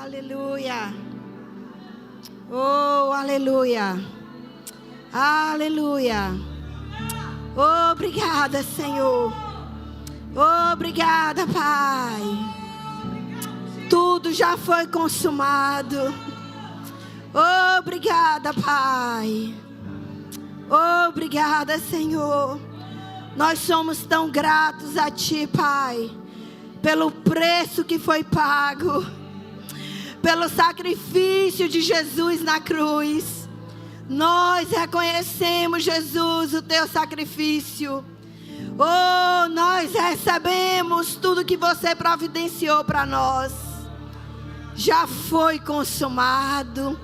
Aleluia. Oh, aleluia. Aleluia. Obrigada, Senhor. Obrigada, Pai. Tudo já foi consumado. Obrigada, Pai. Obrigada, Senhor. Nós somos tão gratos a Ti, Pai, pelo preço que foi pago, pelo sacrifício de Jesus na cruz. Nós reconhecemos, Jesus, o Teu sacrifício. Oh, nós recebemos tudo que Você providenciou para nós. Já foi consumado.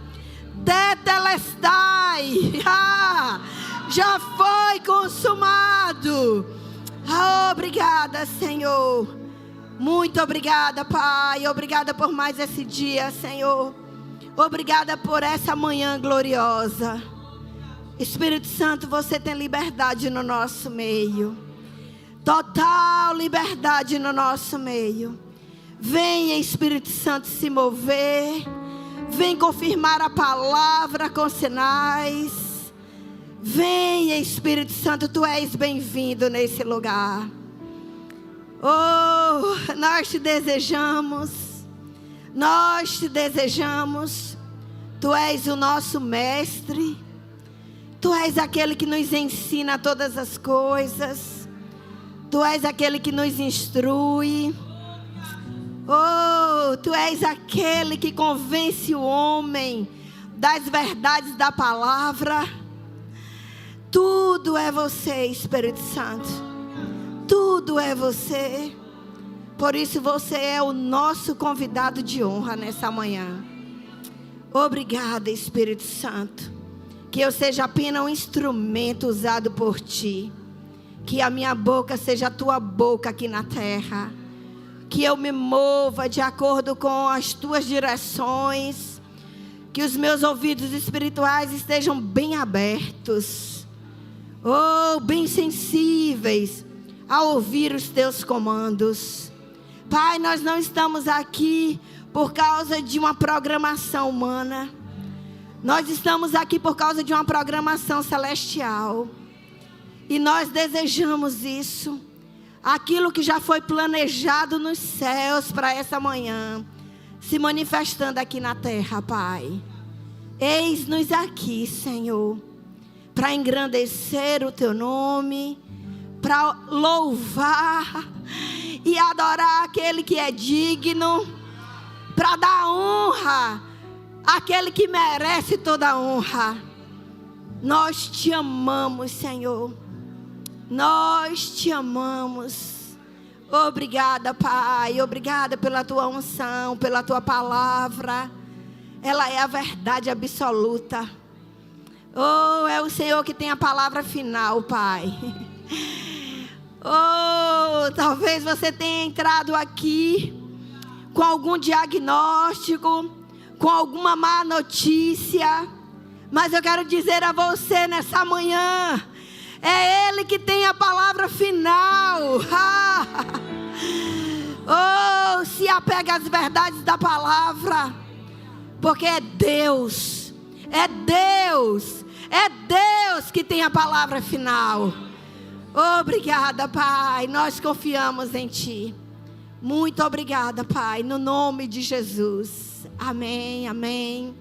Tetelestai. Já foi consumado. Obrigada, Senhor. Muito obrigada, Pai. Obrigada por mais esse dia, Senhor. Obrigada por essa manhã gloriosa. Espírito Santo, Você tem liberdade no nosso meio. Total liberdade no nosso meio. Venha, Espírito Santo, se mover. Vem confirmar a palavra com sinais. Venha, Espírito Santo, Tu és bem-vindo nesse lugar. Oh, nós te desejamos. Nós te desejamos. Tu és o nosso mestre. Tu és aquele que nos ensina todas as coisas. Tu és aquele que nos instrui. Oh, Tu és aquele que convence o homem das verdades da palavra. Tudo é Você, Espírito Santo. Tudo é Você. Por isso Você é o nosso convidado de honra nessa manhã. Obrigada, Espírito Santo. Que eu seja apenas um instrumento usado por Ti. Que a minha boca seja a Tua boca aqui na terra. Que eu me mova de acordo com as Tuas direções. Que os meus ouvidos espirituais estejam bem abertos. Oh, bem sensíveis a ouvir os Teus comandos. Pai, nós não estamos aqui por causa de uma programação humana. Nós estamos aqui por causa de uma programação celestial. E nós desejamos isso. Aquilo que já foi planejado nos céus para essa manhã, se manifestando aqui na terra, Pai. Eis-nos aqui, Senhor, para engrandecer o Teu nome, para louvar e adorar aquele que é digno, para dar honra àquele que merece toda a honra. Nós Te amamos, Senhor. Nós Te amamos. Obrigada, Pai. Obrigada pela Tua unção, pela Tua palavra. Ela é a verdade absoluta. Oh, é o Senhor que tem a palavra final, Pai. Oh, talvez você tenha entrado aqui com algum diagnóstico, com alguma má notícia. Mas eu quero dizer a você nessa manhã, é Ele que tem a palavra final. Oh, se apega às verdades da palavra, porque é Deus. É Deus. É Deus que tem a palavra final. Obrigada, Pai. Nós confiamos em Ti. Muito obrigada, Pai. No nome de Jesus. Amém, amém.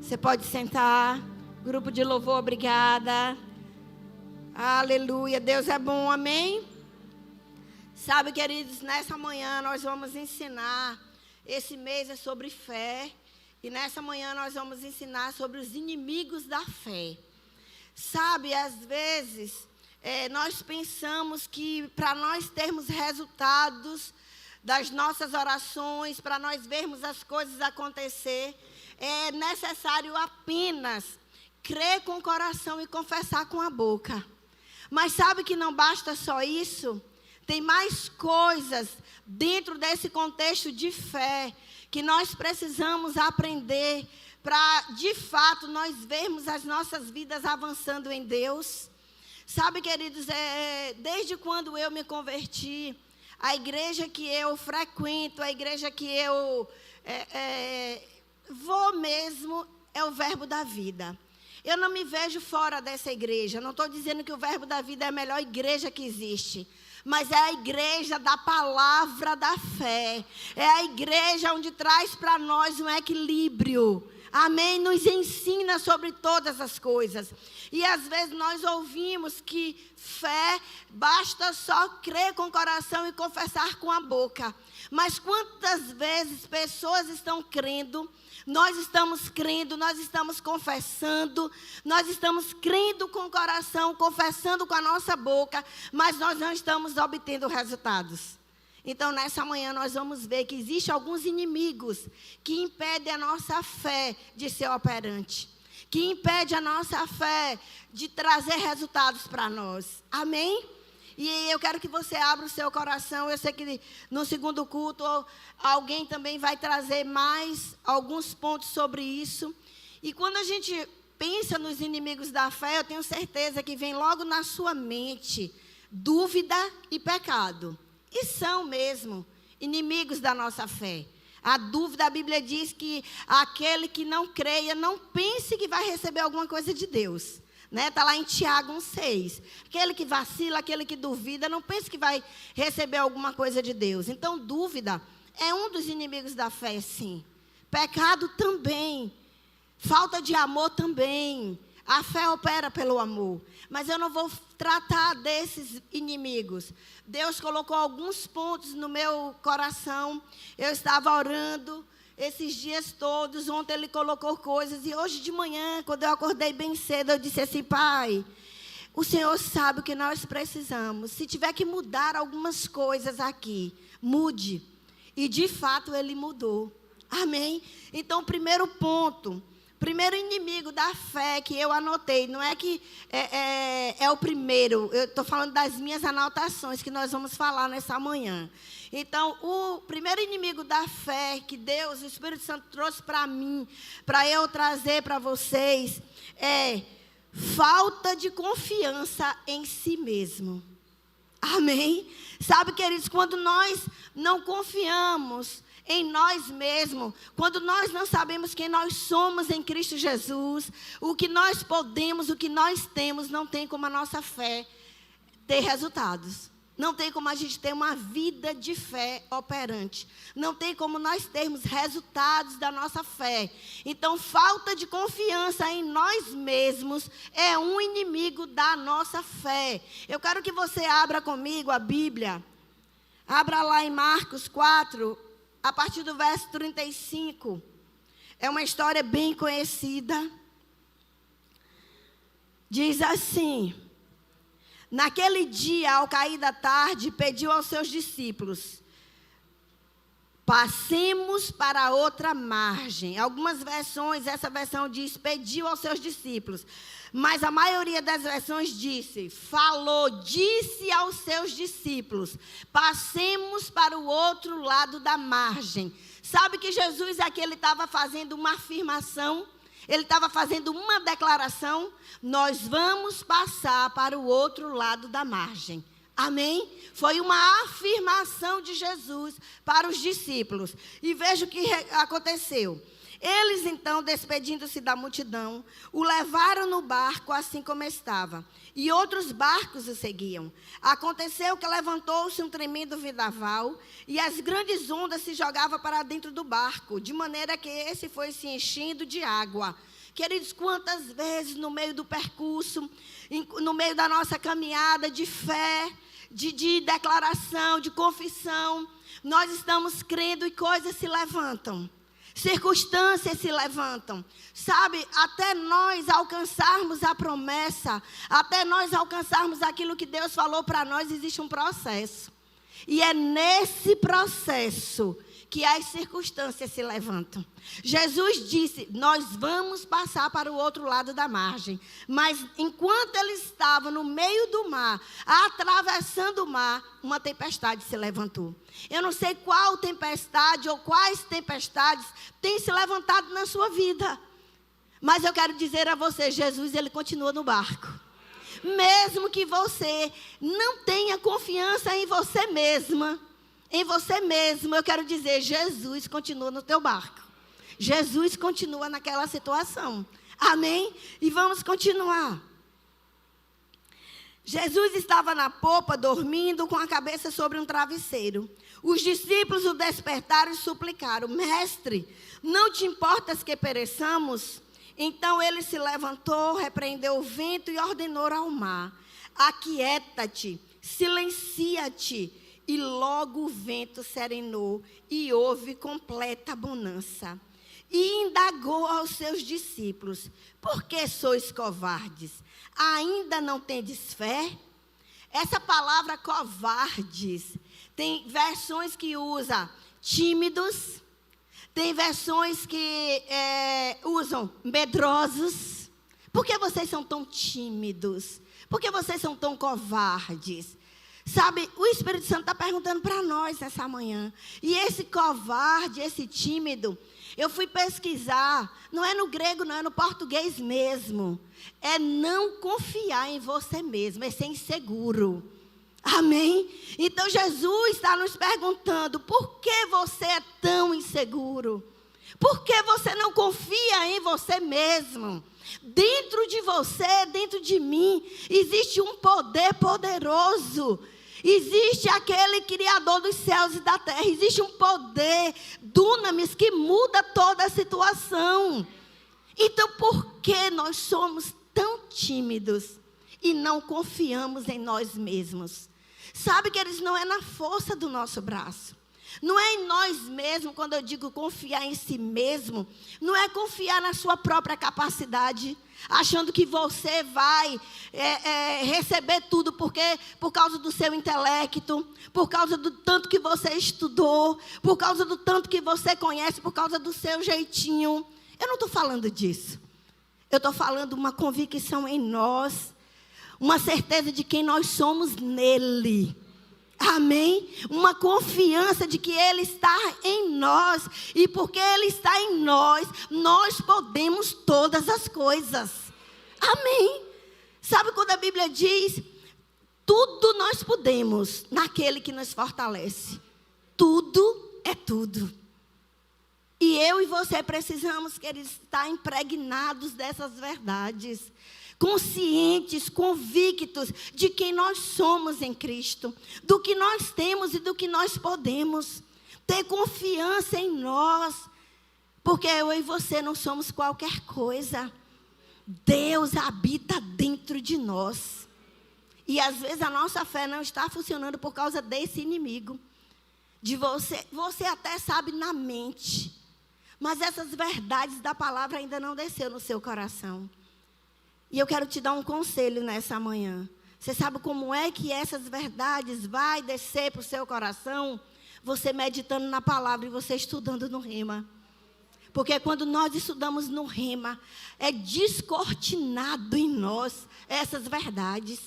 Você pode sentar. Grupo de louvor, obrigada. Aleluia. Deus é bom, amém. Sabe, queridos, nessa manhã nós vamos ensinar. Esse mês é sobre fé. E nessa manhã nós vamos ensinar sobre os inimigos da fé. Sabe, às vezes, nós pensamos que para nós termos resultados das nossas orações, para nós vermos as coisas acontecer, é necessário apenas crer com o coração e confessar com a boca. Mas sabe que não basta só isso? Tem mais coisas dentro desse contexto de fé que nós precisamos aprender para, de fato, nós vermos as nossas vidas avançando em Deus. Sabe, queridos, desde quando eu me converti, a igreja que eu frequento, a igreja que eu vou mesmo, é o Verbo da Vida. Eu não me vejo fora dessa igreja. Não estou dizendo que o Verbo da Vida é a melhor igreja que existe. Mas é a igreja da palavra da fé. É a igreja onde traz para nós um equilíbrio. Amém? Nos ensina sobre todas as coisas. E às vezes nós ouvimos que fé basta só crer com o coração e confessar com a boca. Mas quantas vezes pessoas estão crendo, nós estamos crendo, nós estamos confessando, nós estamos crendo com o coração, confessando com a nossa boca, mas nós não estamos obtendo resultados. Então, nessa manhã, nós vamos ver que existem alguns inimigos que impedem a nossa fé de ser operante, que impedem a nossa fé de trazer resultados para nós. Amém? E eu quero que você abra o seu coração. Eu sei que no segundo culto alguém também vai trazer mais alguns pontos sobre isso. E quando a gente pensa nos inimigos da fé, eu tenho certeza que vem logo na sua mente dúvida e pecado. E são mesmo inimigos da nossa fé. A dúvida, a Bíblia diz que aquele que não creia, não pense que vai receber alguma coisa de Deus. Está lá em Tiago 1,6. Aquele que vacila, aquele que duvida, não pense que vai receber alguma coisa de Deus. Então, dúvida é um dos inimigos da fé, sim. Pecado também. Falta de amor também. A fé opera pelo amor. Mas eu não vou tratar desses inimigos. Deus colocou alguns pontos no meu coração. Eu estava orando esses dias todos. Ontem Ele colocou coisas. E hoje de manhã, quando eu acordei bem cedo, eu disse assim: Pai, o Senhor sabe o que nós precisamos. Se tiver que mudar algumas coisas aqui, mude. E de fato Ele mudou. Amém? Então, primeiro ponto. Primeiro inimigo da fé que eu anotei, não é que é o primeiro, eu estou falando das minhas anotações que nós vamos falar nessa manhã. Então, o primeiro inimigo da fé que Deus, o Espírito Santo trouxe para mim, para eu trazer para vocês, é falta de confiança em si mesmo. Amém? Sabe, queridos, quando nós não confiamos em nós mesmos, quando nós não sabemos quem nós somos em Cristo Jesus, o que nós podemos, o que nós temos, não tem como a nossa fé ter resultados. Não tem como a gente ter uma vida de fé operante. Não tem como nós termos resultados da nossa fé. Então, falta de confiança em nós mesmos é um inimigo da nossa fé. Eu quero que você abra comigo a Bíblia. Abra lá em Marcos 4, a partir do verso 35. É uma história bem conhecida. Diz assim: naquele dia, ao cair da tarde, pediu aos seus discípulos: passemos para outra margem. Algumas versões, essa versão diz, pediu aos seus discípulos. Mas a maioria das versões disse aos seus discípulos: passemos para o outro lado da margem. Sabe que Jesus aqui, ele estava fazendo uma afirmação, ele estava fazendo uma declaração: nós vamos passar para o outro lado da margem. Amém? Foi uma afirmação de Jesus para os discípulos. E veja o que aconteceu. Eles, então, despedindo-se da multidão, o levaram no barco assim como estava, e outros barcos o seguiam. Aconteceu que levantou-se um tremendo vendaval, e as grandes ondas se jogavam para dentro do barco, de maneira que esse foi se enchendo de água. Queridos, quantas vezes no meio do percurso, no meio da nossa caminhada de fé, de declaração, de confissão, nós estamos crendo e coisas se levantam. Circunstâncias se levantam, sabe, até nós alcançarmos a promessa, até nós alcançarmos aquilo que Deus falou para nós, existe um processo. E é nesse processo que as circunstâncias se levantam. Jesus disse: nós vamos passar para o outro lado da margem. Mas enquanto ele estava no meio do mar, atravessando o mar, uma tempestade se levantou. Eu não sei qual tempestade ou quais tempestades têm se levantado na sua vida. Mas eu quero dizer a você, Jesus, ele continua no barco. Mesmo que você não tenha confiança em você mesma, em você mesmo, eu quero dizer, Jesus continua no teu barco. Jesus continua naquela situação. Amém? E vamos continuar. Jesus estava na popa, dormindo, com a cabeça sobre um travesseiro. Os discípulos o despertaram e suplicaram: Mestre, não te importas que pereçamos? Então ele se levantou, repreendeu o vento e ordenou ao mar: Aquieta-te, silencia-te. E logo o vento serenou e houve completa bonança. E indagou aos seus discípulos: Por que sois covardes? Ainda não tendes fé? Essa palavra covardes, tem versões que usa tímidos, tem versões que usam medrosos. Por que vocês são tão tímidos? Por que vocês são tão covardes? Sabe, o Espírito Santo está perguntando para nós nessa manhã. E esse covarde, esse tímido, eu fui pesquisar, não é no grego, não é no português mesmo. É não confiar em você mesmo, é ser inseguro. Amém? Então Jesus está nos perguntando: por que você é tão inseguro? Por que você não confia em você mesmo? Dentro de você, dentro de mim, existe um poder poderoso. Existe aquele Criador dos céus e da terra. Existe um poder, dunamis, que muda toda a situação. Então, por que nós somos tão tímidos e não confiamos em nós mesmos? Sabe, queridos, não é na força do nosso braço. Não é em nós mesmos, quando eu digo confiar em si mesmo, não é confiar na sua própria capacidade, achando que você vai receber tudo por causa do seu intelecto, por causa do tanto que você estudou, por causa do tanto que você conhece, por causa do seu jeitinho. Eu não estou falando disso. Eu estou falando uma convicção em nós, uma certeza de quem nós somos nele. Amém? Uma confiança de que Ele está em nós. E porque Ele está em nós, nós podemos todas as coisas. Amém? Sabe quando a Bíblia diz: tudo nós podemos naquele que nos fortalece. Tudo é tudo. E eu e você precisamos, queridos, estar impregnados dessas verdades. Conscientes, convictos de quem nós somos em Cristo, do que nós temos e do que nós podemos. Ter confiança em nós, porque eu e você não somos qualquer coisa. Deus habita dentro de nós. E às vezes a nossa fé não está funcionando por causa desse inimigo. De você até sabe na mente, mas essas verdades da palavra ainda não desceu no seu coração. E eu quero te dar um conselho nessa manhã. Você sabe como é que essas verdades vai descer para o seu coração? Você meditando na palavra e você estudando no Rema. Porque quando nós estudamos no Rema, é descortinado em nós essas verdades.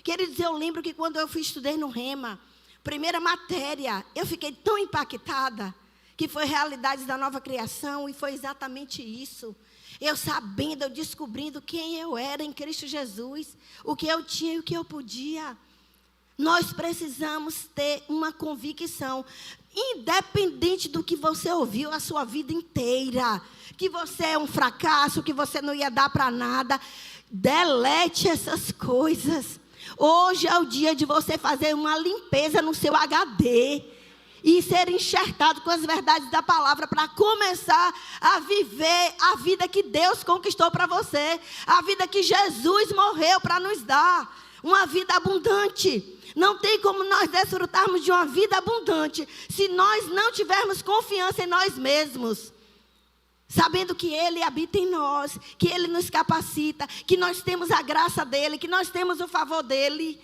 Queridos, eu lembro que quando eu estudei no Rema, primeira matéria, eu fiquei tão impactada, que foi realidades da nova criação, e foi exatamente isso. Eu sabendo, eu descobrindo quem eu era em Cristo Jesus, o que eu tinha e o que eu podia. Nós precisamos ter uma convicção, independente do que você ouviu a sua vida inteira, que você é um fracasso, que você não ia dar para nada. Delete essas coisas. Hoje é o dia de você fazer uma limpeza no seu HD. E ser enxertado com as verdades da palavra para começar a viver a vida que Deus conquistou para você. A vida que Jesus morreu para nos dar. Uma vida abundante. Não tem como nós desfrutarmos de uma vida abundante se nós não tivermos confiança em nós mesmos. Sabendo que Ele habita em nós, que Ele nos capacita, que nós temos a graça dEle, que nós temos o favor dEle.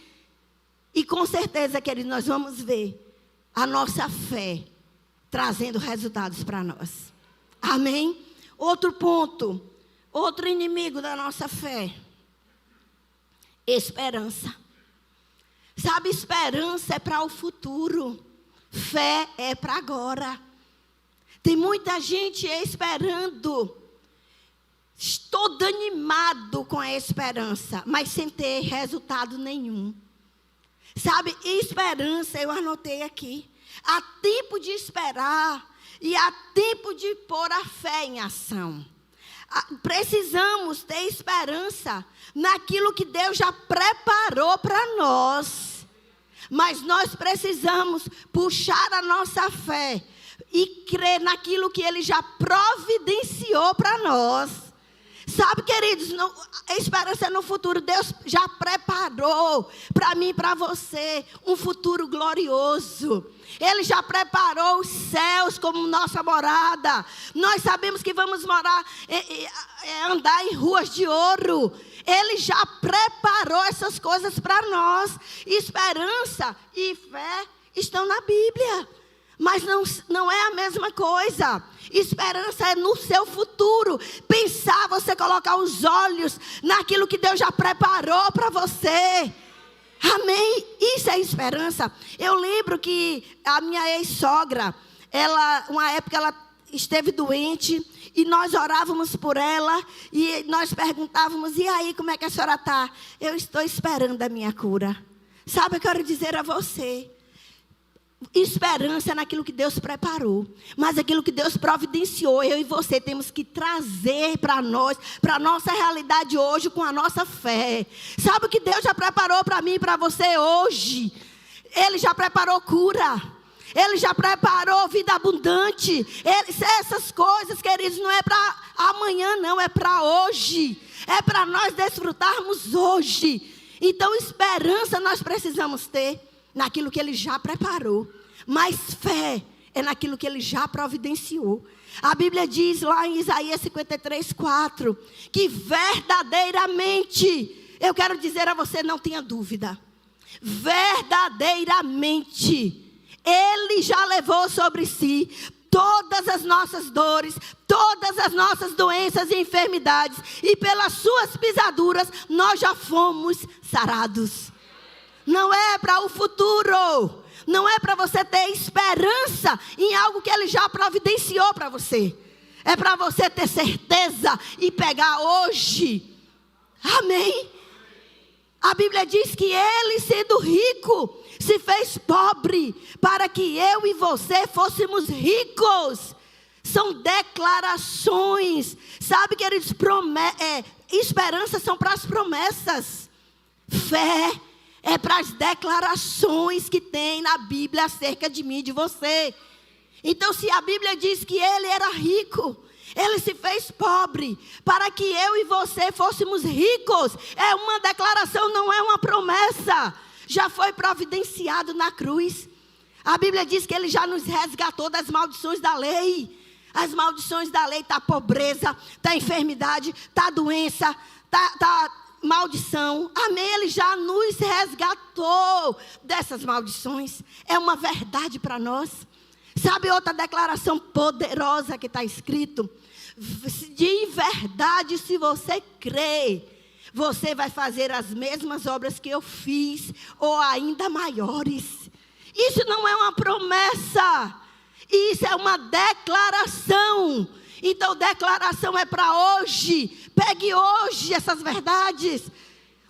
E com certeza, queridos, nós vamos ver a nossa fé trazendo resultados para nós. Amém? Outro ponto, outro inimigo da nossa fé: esperança. Sabe, esperança é para o futuro, fé é para agora. Tem muita gente esperando, todo animado com a esperança, mas sem ter resultado nenhum. Sabe, esperança, eu anotei aqui, Há tempo de esperar e há tempo de pôr a fé em ação. Precisamos ter esperança naquilo que Deus já preparou para nós. Mas nós precisamos puxar a nossa fé e crer naquilo que Ele já providenciou para nós. Sabe, queridos, a esperança é no futuro. Deus já preparou para mim e para você um futuro glorioso. Ele já preparou os céus como nossa morada. Nós sabemos que vamos morar, andar em ruas de ouro. Ele já preparou essas coisas para nós. Esperança e fé estão na Bíblia. Mas não é a mesma coisa. Esperança é no seu futuro. Pensar, você colocar os olhos naquilo que Deus já preparou para você. Amém? Isso é esperança. Eu lembro que a minha ex-sogra, uma época ela esteve doente e nós orávamos por ela e nós perguntávamos: e aí, como é que a senhora está? Eu estou esperando a minha cura. Sabe, eu quero dizer a você, esperança é naquilo que Deus preparou, mas aquilo que Deus providenciou, eu e você temos que trazer para nós, para a nossa realidade hoje com a nossa fé. Sabe o que Deus já preparou para mim e para você hoje? Ele já preparou cura, Ele já preparou vida abundante. Essas coisas, queridos, não é para amanhã não, é para hoje, é para nós desfrutarmos hoje. Então esperança nós precisamos ter naquilo que Ele já preparou. Mas fé é naquilo que Ele já providenciou. A Bíblia diz lá em Isaías 53:4, que verdadeiramente, eu quero dizer a você, não tenha dúvida, verdadeiramente, Ele já levou sobre si todas as nossas dores, todas as nossas doenças e enfermidades, e pelas suas pisaduras nós já fomos sarados. Não é para o futuro, não é para você ter esperança em algo que Ele já providenciou para você. É para você ter certeza e pegar hoje. Amém? A Bíblia diz que Ele, sendo rico, se fez pobre para que eu e você fôssemos ricos. São declarações. Sabe, queridos, esperança são para as promessas. Fé é para as declarações que tem na Bíblia acerca de mim e de você. Então, se a Bíblia diz que Ele era rico, Ele se fez pobre para que eu e você fôssemos ricos. É uma declaração, não é uma promessa. Já foi providenciado na cruz. A Bíblia diz que Ele já nos resgatou das maldições da lei. As maldições da lei está a pobreza, está a enfermidade, está a doença, está maldição. Amém? Ele já nos resgatou dessas maldições. É uma verdade para nós. Sabe outra declaração poderosa que está escrito? De verdade, se você crê, você vai fazer as mesmas obras que eu fiz, ou ainda maiores. Isso não é uma promessa, isso é uma declaração. Então declaração é para hoje. Pegue hoje essas verdades.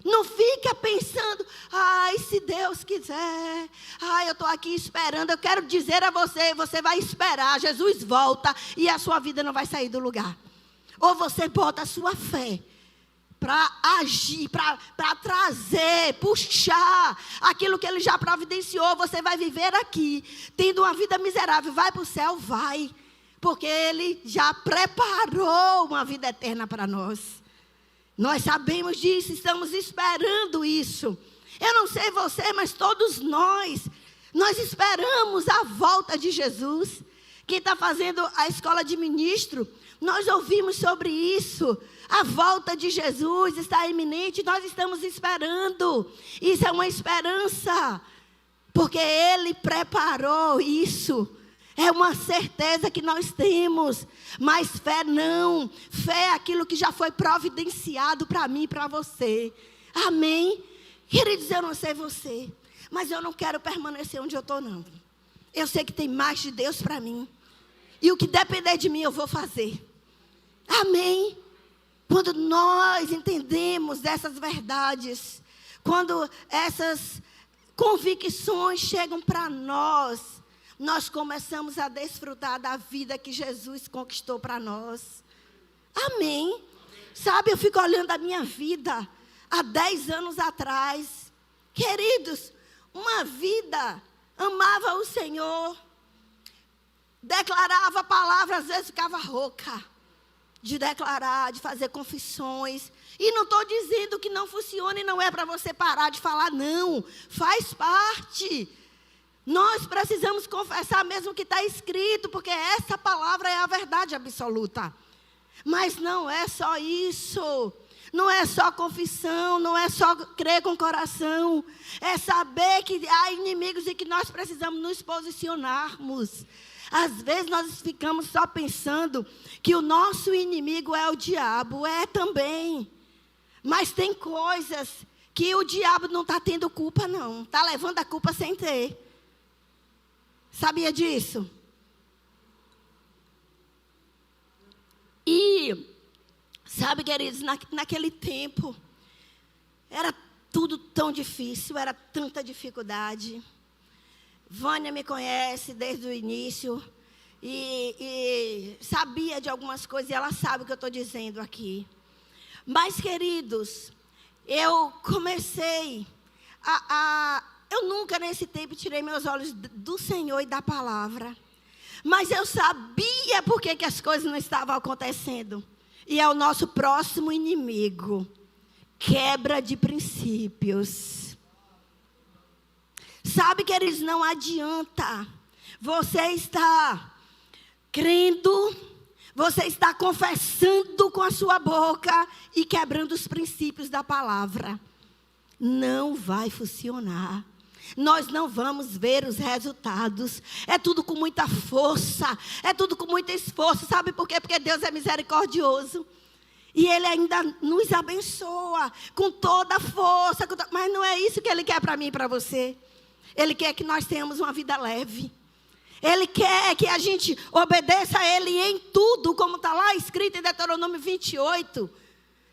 Não fica pensando: ai, se Deus quiser, ai, eu estou aqui esperando. Eu quero dizer a você, você vai esperar, Jesus volta e a sua vida não vai sair do lugar. Ou você bota a sua fé para agir, para trazer, puxar aquilo que Ele já providenciou. Você vai viver aqui, tendo uma vida miserável. Vai para o céu, vai, porque Ele já preparou uma vida eterna para nós. Nós sabemos disso, estamos esperando isso. Eu não sei você, mas todos nós esperamos a volta de Jesus. Quem está fazendo a escola de ministro, nós ouvimos sobre isso. A volta de Jesus está iminente, nós estamos esperando. Isso é uma esperança, porque Ele preparou isso. É uma certeza que nós temos, mas fé não. Fé é aquilo que já foi providenciado para mim e para você. Amém? Queridos, eu não sei você, mas eu não quero permanecer onde eu estou, não. Eu sei que tem mais de Deus para mim. E o que depender de mim, eu vou fazer. Amém? Quando nós entendemos dessas verdades, quando essas convicções chegam para nós nós começamos a desfrutar da vida que Jesus conquistou para nós. Amém? Sabe, eu fico olhando a minha vida há 10 anos atrás. Queridos, uma vida, amava o Senhor, declarava a palavra, às vezes ficava rouca de declarar, de fazer confissões. E não estou dizendo que não funcione, não é para você parar de falar, não. Faz parte. Nós precisamos confessar mesmo que está escrito, porque essa palavra é a verdade absoluta. Mas não é só isso. Não é só confissão, não é só crer com o coração. É saber que há inimigos e que nós precisamos nos posicionarmos. Às vezes nós ficamos só pensando que o nosso inimigo é o diabo. É também. Mas tem coisas que o diabo não está tendo culpa, não. Está levando a culpa sem ter. Sabia disso? E, sabe, queridos, naquele tempo, era tudo tão difícil, era tanta dificuldade. Vânia me conhece desde o início e sabia de algumas coisas, e ela sabe o que eu estou dizendo aqui. Mas, queridos, eu comecei eu nunca nesse tempo tirei meus olhos do Senhor e da palavra. Mas eu sabia por que as coisas não estavam acontecendo. E é o nosso próximo inimigo. Quebra de princípios. Sabe, queridos, não adianta. Você está crendo, você está confessando com a sua boca e quebrando os princípios da palavra. Não vai funcionar. Nós não vamos ver os resultados. É tudo com muita força. É tudo com muito esforço. Sabe por quê? Porque Deus é misericordioso. E Ele ainda nos abençoa com toda a força. Mas não é isso que Ele quer para mim e para você. Ele quer que nós tenhamos uma vida leve. Ele quer que a gente obedeça a Ele em tudo, como está lá escrito em Deuteronômio 28.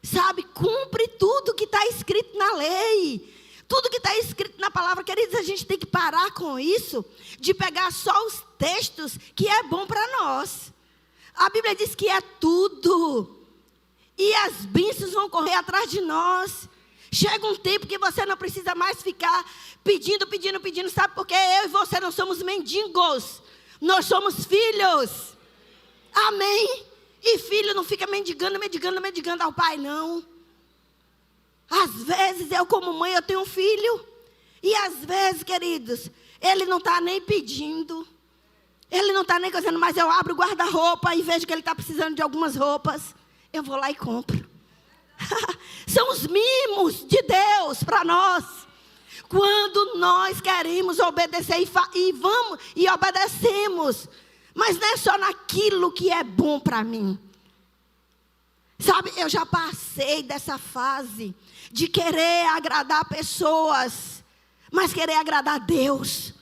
Sabe, cumpre tudo que está escrito na lei. Tudo que está escrito na palavra. Queridos, a gente tem que parar com isso, de pegar só os textos que é bom para nós. A Bíblia diz que é tudo. E as bênçãos vão correr atrás de nós. Chega um tempo que você não precisa mais ficar pedindo. Sabe por quê? Eu e você não somos mendigos. Nós somos filhos. Amém? E filho não fica mendigando ao pai, não. Às vezes, eu como mãe, eu tenho um filho. E às vezes, queridos, ele não está nem pedindo. Ele não está nem coisando, mas eu abro o guarda-roupa e vejo que ele está precisando de algumas roupas. Eu vou lá e compro. São os mimos de Deus para nós. Quando nós queremos obedecer e vamos e obedecemos. Mas não é só naquilo que é bom para mim. Sabe, eu já passei dessa fase de querer agradar pessoas, mas querer agradar a Deus.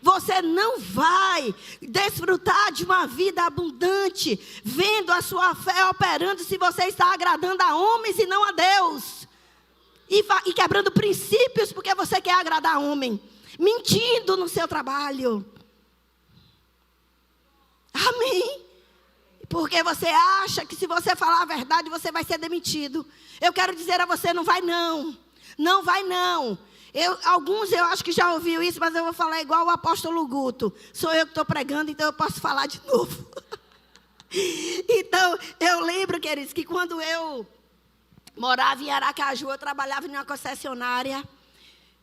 Você não vai desfrutar de uma vida abundante, vendo a sua fé operando, se você está agradando a homens e não a Deus. E quebrando princípios porque você quer agradar a homem. Mentindo no seu trabalho. Amém? Porque você acha que se você falar a verdade, você vai ser demitido. Eu quero dizer a você, não vai não. Não vai não. Alguns eu acho que já ouviu isso, mas eu vou falar igual o apóstolo Guto. Sou eu que estou pregando, então eu posso falar de novo. Então, eu lembro, queridos, que quando eu morava em Aracaju, eu trabalhava em uma concessionária.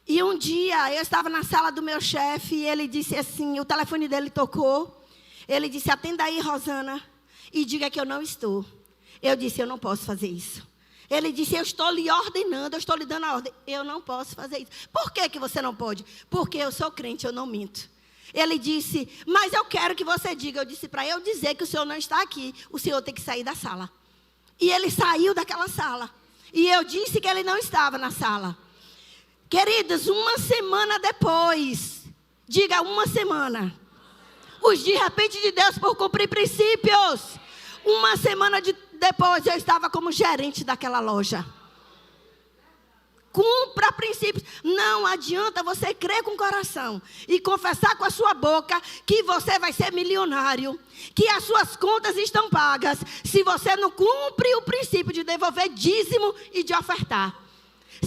E um dia, eu estava na sala do meu chefe e ele disse assim, o telefone dele tocou. Ele disse, atenda aí, Rosana, e diga que eu não estou. Eu disse, eu não posso fazer isso. Ele disse, eu estou lhe ordenando, eu estou lhe dando a ordem. Eu não posso fazer isso. Por que você não pode? Porque eu sou crente, eu não minto. Ele disse, mas eu quero que você diga. Eu disse, para eu dizer que o senhor não está aqui, o senhor tem que sair da sala. E ele saiu daquela sala. E eu disse que ele não estava na sala. Queridos, uma semana depois, diga uma semana. Os de repente de Deus por cumprir princípios. Uma semana depois eu estava como gerente daquela loja. Cumpra princípios. Não adianta você crer com o coração e confessar com a sua boca que você vai ser milionário, que as suas contas estão pagas, se você não cumpre o princípio de devolver dízimo e de ofertar.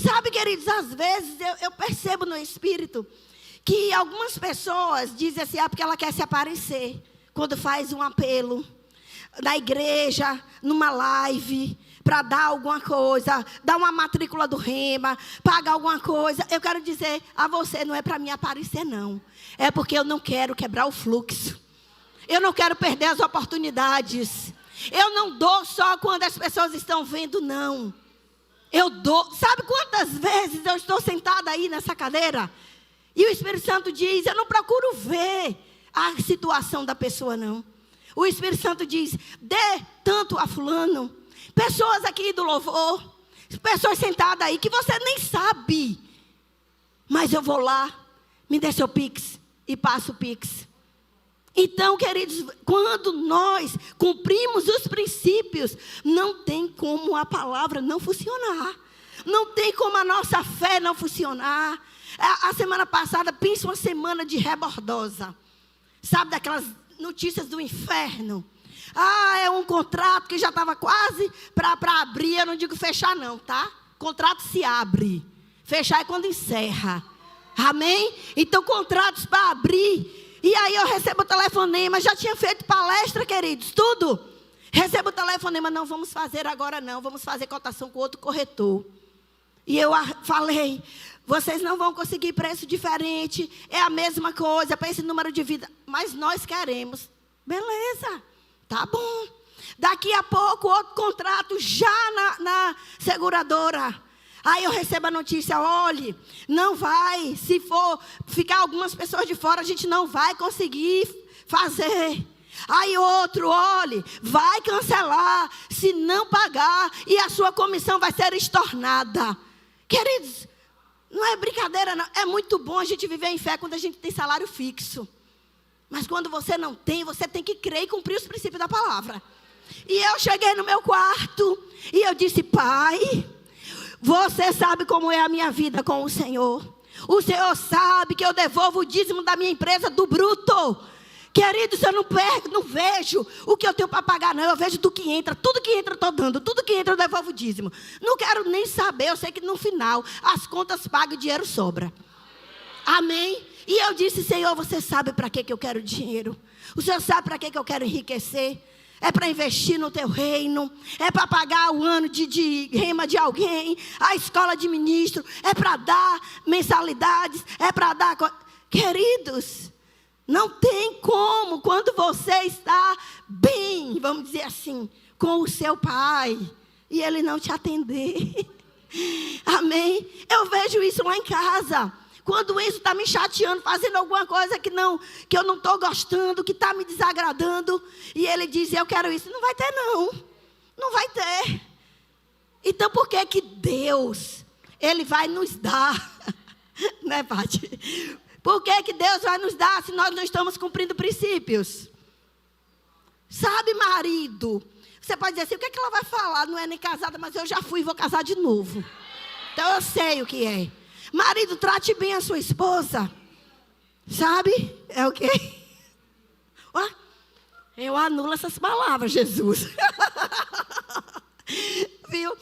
Sabe, queridos, às vezes eu percebo no espírito que algumas pessoas dizem assim, porque ela quer se aparecer quando faz um apelo na igreja, numa live, para dar alguma coisa, dar uma matrícula do Rema, pagar alguma coisa. Eu quero dizer a você, não é para mim aparecer, não. É porque eu não quero quebrar o fluxo. Eu não quero perder as oportunidades. Eu não dou só quando as pessoas estão vendo, não. Eu dou. Sabe quantas vezes eu estou sentada aí nessa cadeira? E o Espírito Santo diz, eu não procuro ver a situação da pessoa, não. O Espírito Santo diz, dê tanto a fulano. Pessoas aqui do louvor, pessoas sentadas aí que você nem sabe. Mas eu vou lá, me dê seu Pix e passo o Pix. Então, queridos, quando nós cumprimos os princípios, não tem como a palavra não funcionar. Não tem como a nossa fé não funcionar. A semana passada, pensa uma semana de rebordosa. Sabe daquelas notícias do inferno? É um contrato que já estava quase para abrir. Eu não digo fechar não, tá? Contrato se abre. Fechar é quando encerra. Amém? Então, contratos para abrir. E aí eu recebo o telefonema. Já tinha feito palestra, queridos, tudo. Recebo o telefonema. Não, vamos fazer agora não. Vamos fazer cotação com outro corretor. E eu falei, vocês não vão conseguir preço diferente. É a mesma coisa para esse número de vida. Mas nós queremos. Beleza. Tá bom. Daqui a pouco, outro contrato já na seguradora. Aí eu recebo a notícia, olhe, não vai, se for ficar algumas pessoas de fora, a gente não vai conseguir fazer. Aí outro, olhe, vai cancelar, se não pagar, e a sua comissão vai ser estornada. Queridos, não é brincadeira não, é muito bom a gente viver em fé quando a gente tem salário fixo. Mas quando você não tem, você tem que crer e cumprir os princípios da palavra. E eu cheguei no meu quarto e eu disse, Pai, você sabe como é a minha vida com o Senhor. O Senhor sabe que eu devolvo o dízimo da minha empresa do bruto. Queridos, eu não vejo o que eu tenho para pagar, não. Eu vejo do que entra. Tudo que entra eu estou dando. Tudo que entra eu devolvo o dízimo. Não quero nem saber. Eu sei que no final as contas pagam e o dinheiro sobra. Amém? E eu disse, Senhor, você sabe para que eu quero dinheiro. O Senhor sabe para que eu quero enriquecer. É para investir no teu reino. É para pagar o ano de rema de alguém. A escola de ministro. É para dar mensalidades. É para dar... Queridos, não tem como quando você está bem, vamos dizer assim, com o seu pai. E ele não te atender. Amém? Eu vejo isso lá em casa. Quando isso está me chateando, fazendo alguma coisa que eu não estou gostando, que está me desagradando. E ele diz, eu quero isso. Não vai ter não. Não vai ter. Então por que que Deus, Ele vai nos dar? Né, Paty? Por que que Deus vai nos dar se nós não estamos cumprindo princípios? Sabe, marido? Você pode dizer assim, o que é que ela vai falar? Não é nem casada, mas eu já fui e vou casar de novo. Então eu sei o que é. Marido, trate bem a sua esposa. Sabe? É o quê? Eu anulo essas palavras, Jesus. Viu?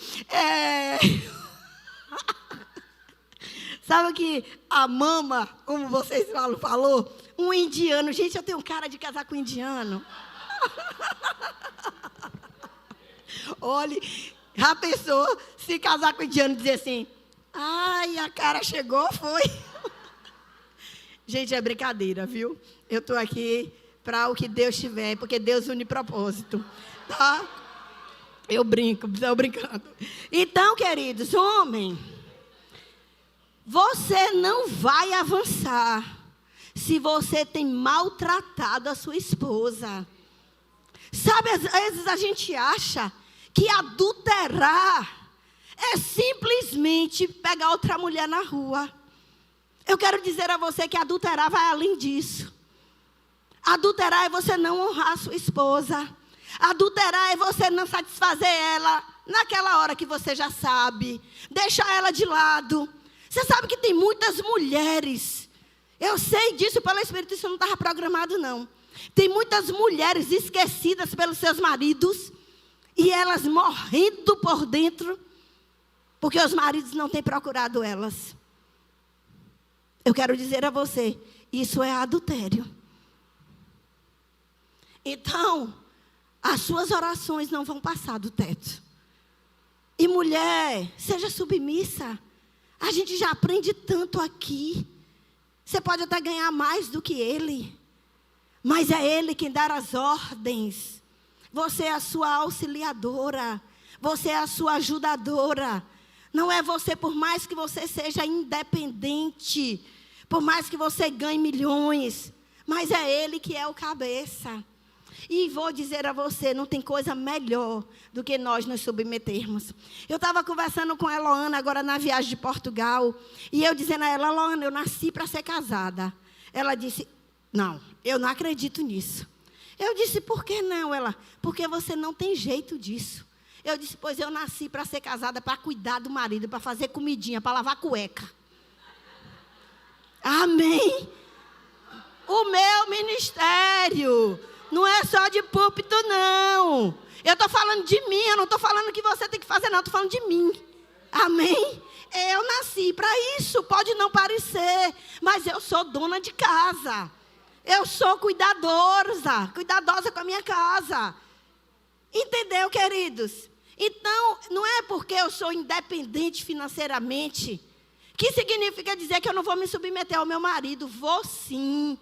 Sabe que a mama, como vocês falou, um indiano. Gente, eu tenho cara de casar com um indiano. Olha, já pensou se casar com um indiano e dizer assim... Ai, a cara chegou, foi. Gente, é brincadeira, viu? Eu estou aqui para o que Deus tiver, porque Deus une propósito, tá? Eu brinco, estou brincando. Então, queridos, homem, você não vai avançar se você tem maltratado a sua esposa. Sabe, às vezes a gente acha que adulterar é simplesmente pegar outra mulher na rua. Eu quero dizer a você que adulterar vai além disso. Adulterar é você não honrar a sua esposa. Adulterar é você não satisfazer ela naquela hora que você já sabe, deixar ela de lado. Você sabe que tem muitas mulheres, eu sei disso pelo Espírito, isso não estava programado não. Tem muitas mulheres esquecidas pelos seus maridos, e elas morrendo por dentro, porque os maridos não têm procurado elas. Eu quero dizer a você, isso é adultério. Então, as suas orações não vão passar do teto. E mulher, seja submissa. A gente já aprende tanto aqui. Você pode até ganhar mais do que ele, mas é ele quem dá as ordens. Você é a sua auxiliadora, você é a sua ajudadora. Não é você, por mais que você seja independente, por mais que você ganhe milhões, mas é ele que é o cabeça. E vou dizer a você, não tem coisa melhor do que nós nos submetermos. Eu estava conversando com a Eloana agora na viagem de Portugal, e eu dizendo a ela, Eloana, eu nasci para ser casada. Ela disse, não, eu não acredito nisso. Eu disse, por que não? Ela, porque você não tem jeito disso. Eu disse, pois eu nasci para ser casada, para cuidar do marido, para fazer comidinha, para lavar cueca. Amém? O meu ministério não é só de púlpito, não. Eu estou falando de mim, eu não estou falando o que você tem que fazer, não. Eu estou falando de mim. Amém? Eu nasci para isso, pode não parecer, mas eu sou dona de casa. Eu sou cuidadosa com a minha casa. Entendeu, queridos? Então, não é porque eu sou independente financeiramente que significa dizer que eu não vou me submeter ao meu marido. Vou sim.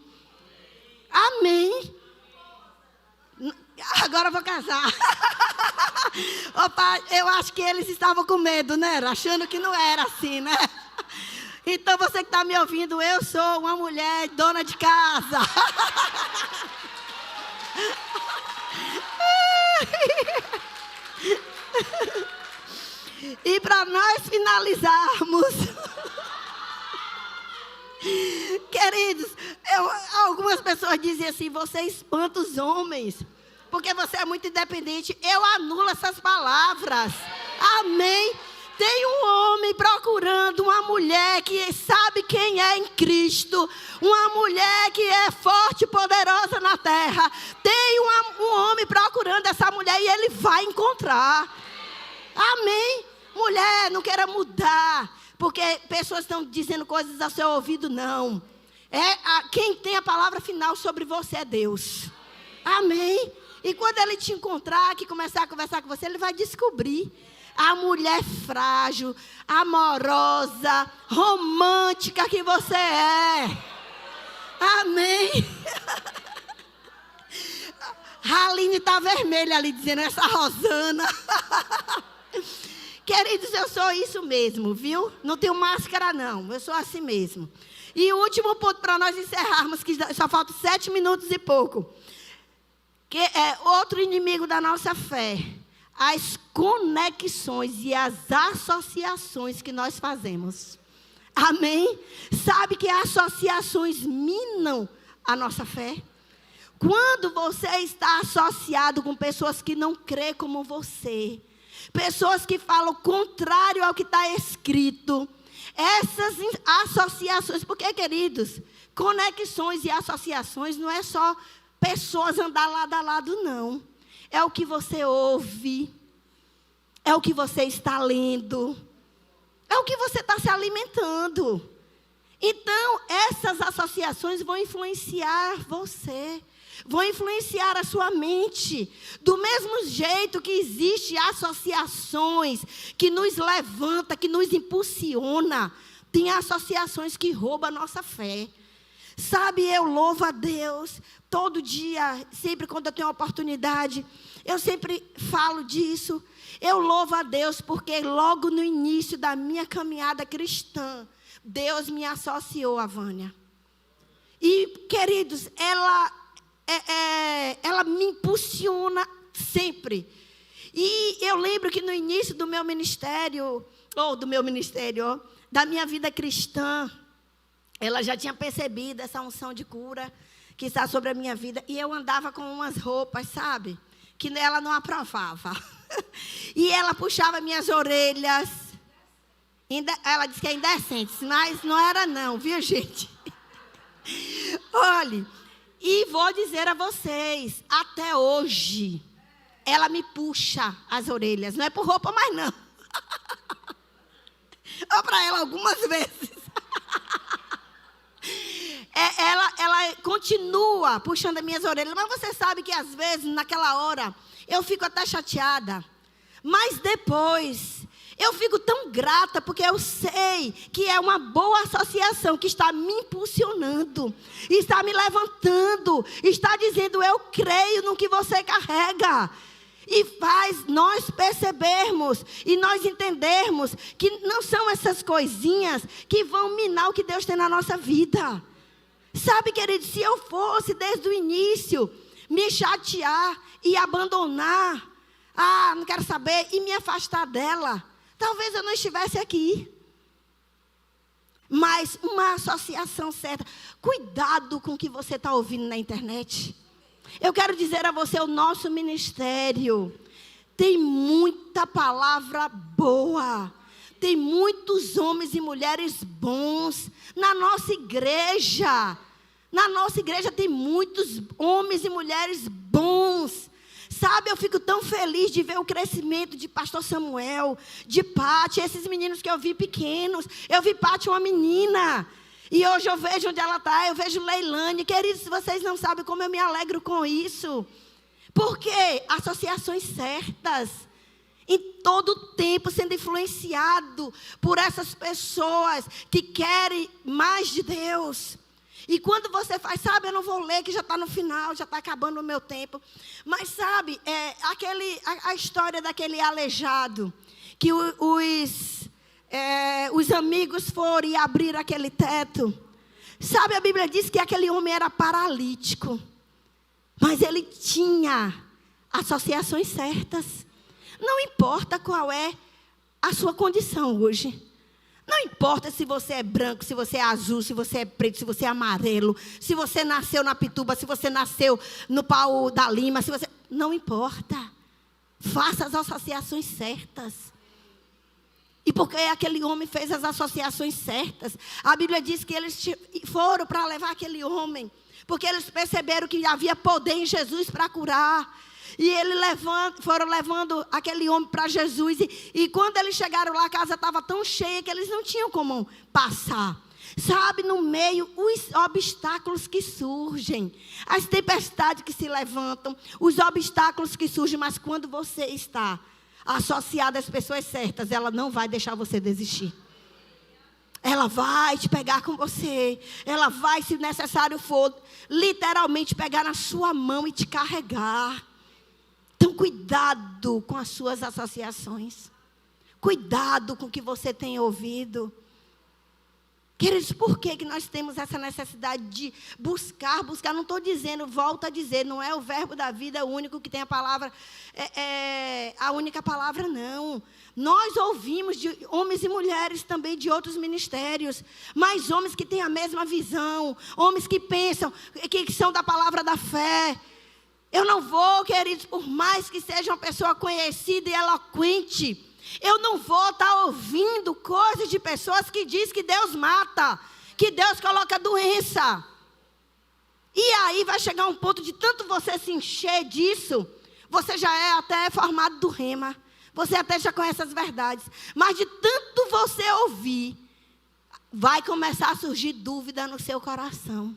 Amém. Agora eu vou casar. Opa, eu acho que eles estavam com medo, né? Achando que não era assim, né? Então, você que está me ouvindo, eu sou uma mulher dona de casa. E para nós finalizarmos, queridos, algumas pessoas dizem assim, você espanta os homens, porque você é muito independente. Eu anulo essas palavras. Amém? Tem um homem procurando uma mulher que sabe quem é em Cristo. Uma mulher que é forte e poderosa na terra. Tem um homem procurando essa mulher e ele vai encontrar. Amém? Mulher, não queira mudar, porque pessoas estão dizendo coisas ao seu ouvido, não. Quem tem a palavra final sobre você é Deus. Amém? E quando ele te encontrar, que começar a conversar com você, ele vai descobrir a mulher frágil, amorosa, romântica que você é. Amém? A Aline está vermelha ali, dizendo, essa Rosana. Queridos, eu sou isso mesmo, viu? Não tenho máscara, não. Eu sou assim mesmo. E o último ponto para nós encerrarmos, que só faltam 7 minutos e pouco. Que é outro inimigo da nossa fé. As conexões e as associações que nós fazemos. Amém? Sabe que associações minam a nossa fé? Quando você está associado com pessoas que não crê como você, pessoas que falam contrário ao que está escrito, essas associações, porque, queridos, conexões e associações não é só pessoas andar lado a lado, não. É o que você ouve, é o que você está lendo, é o que você está se alimentando. Então, essas associações vão influenciar você, vão influenciar a sua mente. Do mesmo jeito que existem associações que nos levanta, que nos impulsiona, tem associações que roubam a nossa fé. Sabe, eu louvo a Deus todo dia, sempre quando eu tenho oportunidade, eu sempre falo disso. Eu louvo a Deus porque logo no início da minha caminhada cristã, Deus me associou a Vânia. E, queridos, ela me impulsiona sempre. E eu lembro que no início do meu ministério, da minha vida cristã, ela já tinha percebido essa unção de cura que está sobre a minha vida. E eu andava com umas roupas, sabe? que ela não aprovava. E ela puxava minhas orelhas. Ela disse que é indecente, mas não era não, viu, gente? Olhe, e vou dizer a vocês, até hoje, ela me puxa as orelhas. Não é por roupa, mas não. Ou para ela algumas vezes. Ela continua puxando as minhas orelhas. Mas você sabe que às vezes, naquela hora, eu fico até chateada. Mas depois, eu fico tão grata, porque eu sei que é uma boa associação que está me impulsionando, está me levantando, está dizendo, eu creio no que você carrega. E faz nós percebermos e nós entendermos que não são essas coisinhas que vão minar o que Deus tem na nossa vida. Sabe, querido, se eu fosse desde o início me chatear e abandonar, não quero saber, e me afastar dela, talvez eu não estivesse aqui. Mas uma associação certa. Cuidado com o que você está ouvindo na internet. Eu quero dizer a você, o nosso ministério tem muita palavra boa. Tem muitos homens e mulheres bons na nossa igreja. Na nossa igreja tem muitos homens e mulheres bons. Sabe, eu fico tão feliz de ver o crescimento de pastor Samuel, de Pati, esses meninos que eu vi pequenos. Eu vi Pati, uma menina. E hoje eu vejo onde ela está, eu vejo Leilane. Queridos, vocês não sabem como eu me alegro com isso. Porque associações certas, em todo tempo sendo influenciado por essas pessoas que querem mais de Deus. E quando você faz, sabe, eu não vou ler que já está no final, já está acabando o meu tempo. Mas sabe, a história daquele aleijado, que os amigos foram e abriram aquele teto. Sabe, a Bíblia diz que aquele homem era paralítico. Mas ele tinha associações certas. Não importa qual é a sua condição hoje. Não importa se você é branco, se você é azul, se você é preto, se você é amarelo, se você nasceu na Pituba, se você nasceu no Pau da Lima, se você... Não importa. Faça as associações certas. E porque aquele homem fez as associações certas, a Bíblia diz que eles foram para levar aquele homem, porque eles perceberam que havia poder em Jesus para curar. E eles foram levando aquele homem para Jesus. E quando eles chegaram lá, a casa estava tão cheia que eles não tinham como passar. Sabe, no meio, os obstáculos que surgem. As tempestades que se levantam. Os obstáculos que surgem. Mas quando você está associado às pessoas certas, ela não vai deixar você desistir. Ela vai te pegar com você. Ela vai, se necessário for, literalmente pegar na sua mão e te carregar. Então, cuidado com as suas associações. Cuidado com o que você tem ouvido. Queridos, por que nós temos essa necessidade de buscar? Não estou dizendo, volto a dizer, não é o verbo da vida único que tem a palavra, a única palavra, não. Nós ouvimos de homens e mulheres também de outros ministérios, mas homens que têm a mesma visão, homens que pensam, que são da palavra da fé. Eu não vou, queridos, por mais que seja uma pessoa conhecida e eloquente, eu não vou estar ouvindo coisas de pessoas que dizem que Deus mata, que Deus coloca doença. E aí vai chegar um ponto de tanto você se encher disso, você já é até formado do rema, você até já conhece as verdades, mas de tanto você ouvir, vai começar a surgir dúvida no seu coração.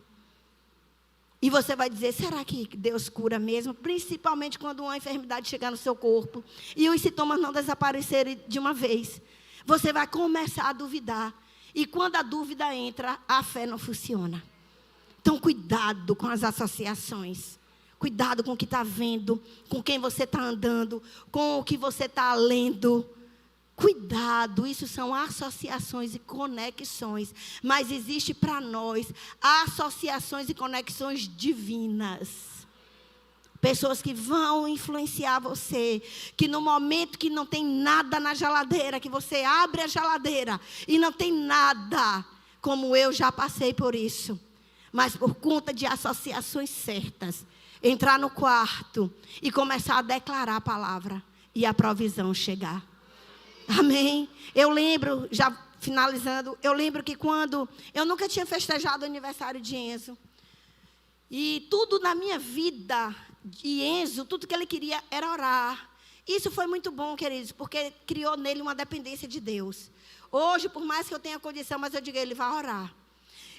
E você vai dizer, será que Deus cura mesmo? Principalmente quando uma enfermidade chegar no seu corpo e os sintomas não desaparecerem de uma vez. Você vai começar a duvidar. E quando a dúvida entra, a fé não funciona. Então, cuidado com as associações. Cuidado com o que está vendo, com quem você está andando, com o que você está lendo. Cuidado, isso são associações e conexões. Mas existe para nós associações e conexões divinas. Pessoas que vão influenciar você. Que no momento que não tem nada na geladeira, que você abre a geladeira e não tem nada, como eu já passei por isso. mas por conta de associações certas, entrar no quarto e começar a declarar a palavra e a provisão chegar. Amém? Eu lembro, já finalizando, eu lembro que quando eu nunca tinha festejado o aniversário de Enzo. E tudo na minha vida de Enzo, tudo que ele queria era orar. Isso foi muito bom, queridos, porque criou nele uma dependência de Deus. Hoje, por mais que eu tenha condição, mas eu digo, ele vai orar.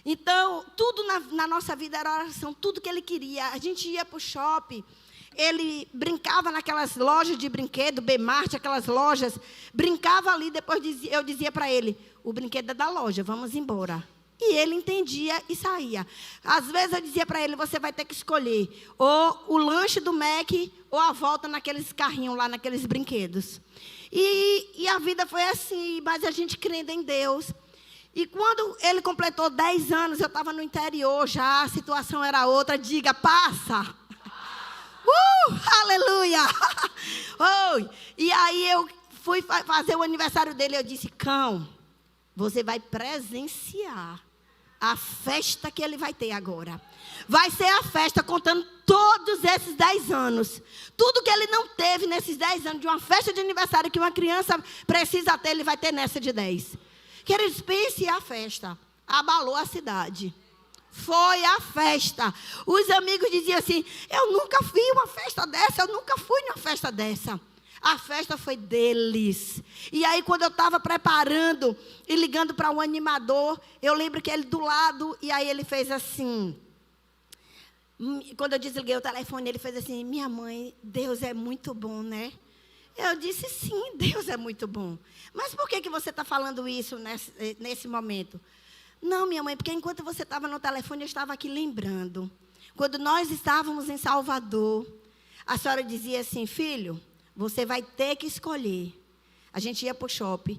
Então, tudo na nossa vida era oração, tudo que ele queria. A gente ia para o shopping, ele brincava naquelas lojas de brinquedo, B-Mart, aquelas lojas, brincava ali, depois eu dizia para ele, o brinquedo é da loja, vamos embora. E ele entendia e saía. Às vezes eu dizia para ele, você vai ter que escolher ou o lanche do Mac ou a volta naqueles carrinhos lá, naqueles brinquedos. E a vida foi assim, mas a gente crendo em Deus. E quando ele completou 10 anos, eu estava no interior já, a situação era outra. Diga, passa! Aleluia! Oh, e aí eu fui fazer o aniversário dele, eu disse, cão, você vai presenciar a festa que ele vai ter agora. Vai ser a festa contando todos esses 10 anos. Tudo que ele não teve nesses 10 anos, de uma festa de aniversário que uma criança precisa ter, ele vai ter nessa de 10. Queridos, pense a festa. Abalou a cidade. Foi a festa. Os amigos diziam assim, eu nunca vi uma festa dessa, eu nunca fui numa festa dessa. A festa foi deles. E aí, quando eu estava preparando e ligando para um animador, eu lembro que ele do lado, e aí ele fez assim. Quando eu desliguei o telefone, ele fez assim, minha mãe, Deus é muito bom, né? Eu disse, sim, Deus é muito bom. Mas por que você está falando isso nesse momento? Não, minha mãe, porque enquanto você estava no telefone, eu estava aqui lembrando. Quando nós estávamos em Salvador, a senhora dizia assim, filho, você vai ter que escolher. A gente ia para o shopping,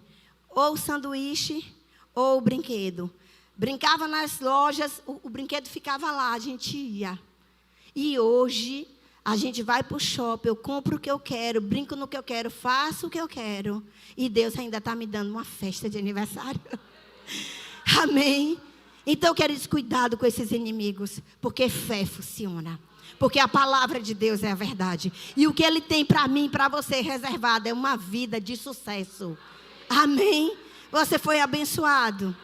ou o sanduíche, ou o brinquedo. Brincava nas lojas, o brinquedo ficava lá, a gente ia. E hoje, a gente vai para o shopping, eu compro o que eu quero, brinco no que eu quero, faço o que eu quero. E Deus ainda está me dando uma festa de aniversário. Amém? Então, queridos, cuidado com esses inimigos, porque fé funciona. Porque a palavra de Deus é a verdade. E o que Ele tem para mim, para você reservado, é uma vida de sucesso. Amém? Você foi abençoado.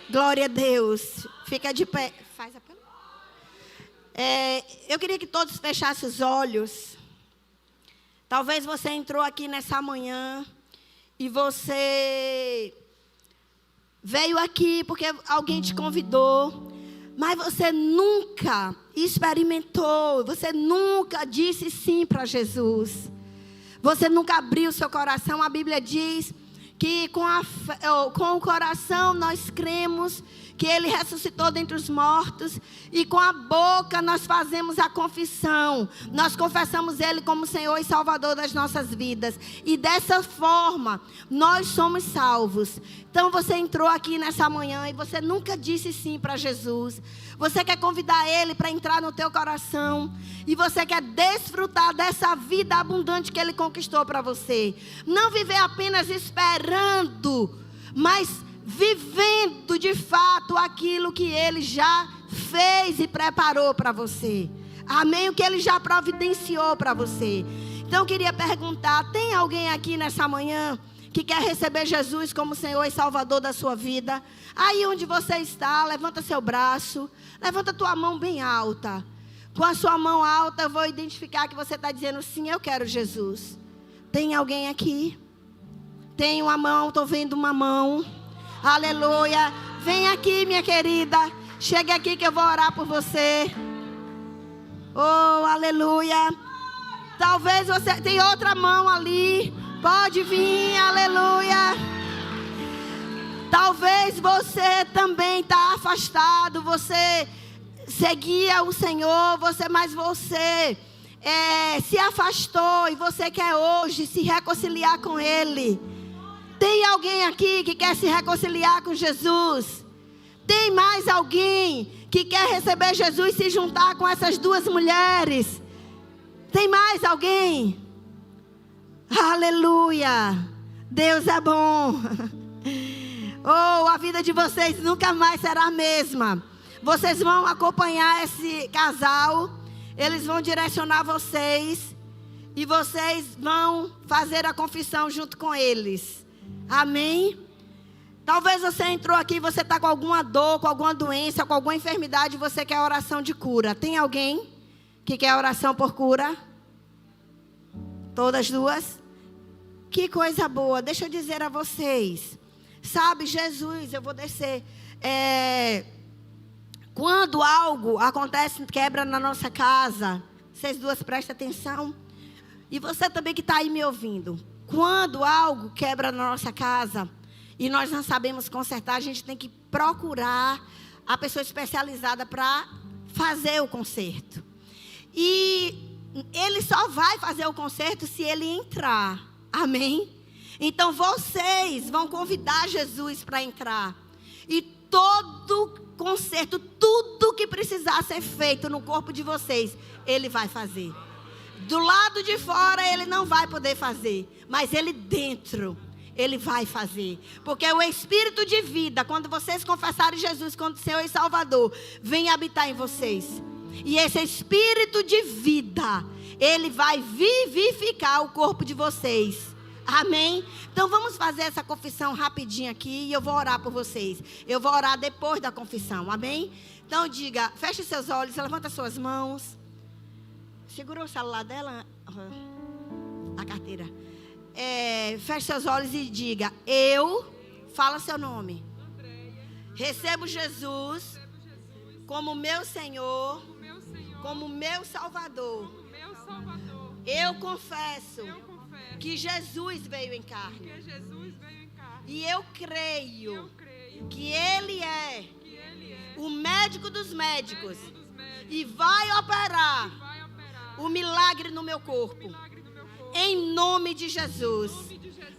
Glória a Deus. Fica de pé. Faz a pergunta. Eu queria que todos fechassem os olhos. Talvez você entrou aqui nessa manhã e você veio aqui porque alguém te convidou, mas você nunca experimentou, você nunca disse sim para Jesus. Você nunca abriu seu coração. A Bíblia diz que com o coração nós cremos que Ele ressuscitou dentre os mortos, e com a boca nós fazemos a confissão. Nós confessamos Ele como Senhor e Salvador das nossas vidas. E dessa forma, nós somos salvos. Então você entrou aqui nessa manhã e você nunca disse sim para Jesus. Você quer convidar Ele para entrar no teu coração. E você quer desfrutar dessa vida abundante que Ele conquistou para você. Não viver apenas esperando, mas vivendo de fato aquilo que Ele já fez e preparou para você. Amém? O que Ele já providenciou para você. Então eu queria perguntar, tem alguém aqui nessa manhã que quer receber Jesus como Senhor e Salvador da sua vida? Aí onde você está, levanta seu braço, levanta tua mão bem alta. Com a sua mão alta eu vou identificar que você está dizendo, sim, eu quero Jesus. Tem alguém aqui? Tem uma mão, estou vendo uma mão. Aleluia. Vem aqui, minha querida. Chega aqui que eu vou orar por você. Oh, aleluia. Talvez você tem outra mão ali. Pode vir, aleluia. Talvez você também está afastado. Você seguia o Senhor, mas você se afastou e você quer hoje se reconciliar com Ele. Tem alguém aqui que quer se reconciliar com Jesus? Tem mais alguém que quer receber Jesus e se juntar com essas duas mulheres? Tem mais alguém? Aleluia! Deus é bom. Oh, a vida de vocês nunca mais será a mesma. Vocês vão acompanhar esse casal. Eles vão direcionar vocês. E vocês vão fazer a confissão junto com eles. Amém? Talvez você entrou aqui e você está com alguma dor, com alguma doença, com alguma enfermidade. E você quer oração de cura. Tem alguém que quer oração por cura? Todas duas? Que coisa boa. Deixa eu dizer a vocês. Sabe, Jesus, eu vou descer. Quando algo acontece, quebra na nossa casa. Vocês duas prestem atenção. E você também que está aí me ouvindo. Quando algo quebra na nossa casa e nós não sabemos consertar, a gente tem que procurar a pessoa especializada para fazer o conserto. E ele só vai fazer o conserto se ele entrar. Amém? Então vocês vão convidar Jesus para entrar. E todo conserto, tudo que precisar ser feito no corpo de vocês, ele vai fazer. Do lado de fora ele não vai poder fazer, mas ele dentro, ele vai fazer. Porque o Espírito de vida, quando vocês confessarem Jesus como Senhor e Salvador, vem habitar em vocês. E esse Espírito de vida, ele vai vivificar o corpo de vocês. Amém? Então vamos fazer essa confissão rapidinho aqui e eu vou orar por vocês. Eu vou orar depois da confissão, amém? Então diga, feche seus olhos, levanta suas mãos. Segura o celular dela, a carteira. Feche seus olhos e diga, fala seu nome. Recebo Jesus como meu Senhor, como meu Salvador. Eu confesso que Jesus veio em carne. E eu creio que Ele é o médico dos médicos e vai operar o milagre no meu corpo. Em nome de Jesus.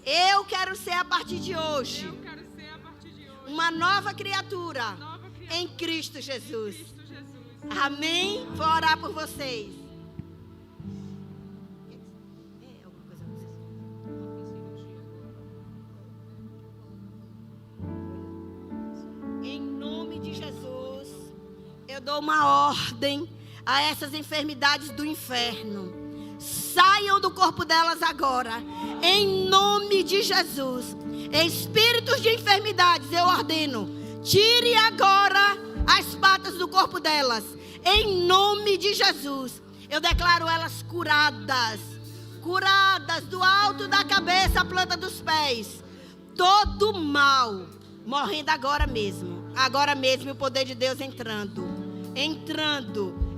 Eu quero ser a partir de hoje uma nova criatura em Cristo Jesus. Amém? Vou orar por vocês. Em nome de Jesus, eu dou uma ordem a essas enfermidades do inferno. Saiam do corpo delas agora. Em nome de Jesus. Espíritos de enfermidades, eu ordeno. Tire agora as patas do corpo delas. Em nome de Jesus. Eu declaro elas curadas. Curadas do alto da cabeça à planta dos pés. Todo mal morrendo agora mesmo. Agora mesmo o poder de Deus entrando.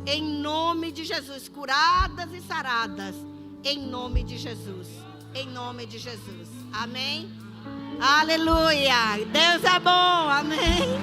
Em nome de Jesus, curadas e saradas, em nome de Jesus, em nome de Jesus, amém? Aleluia, Deus é bom, amém?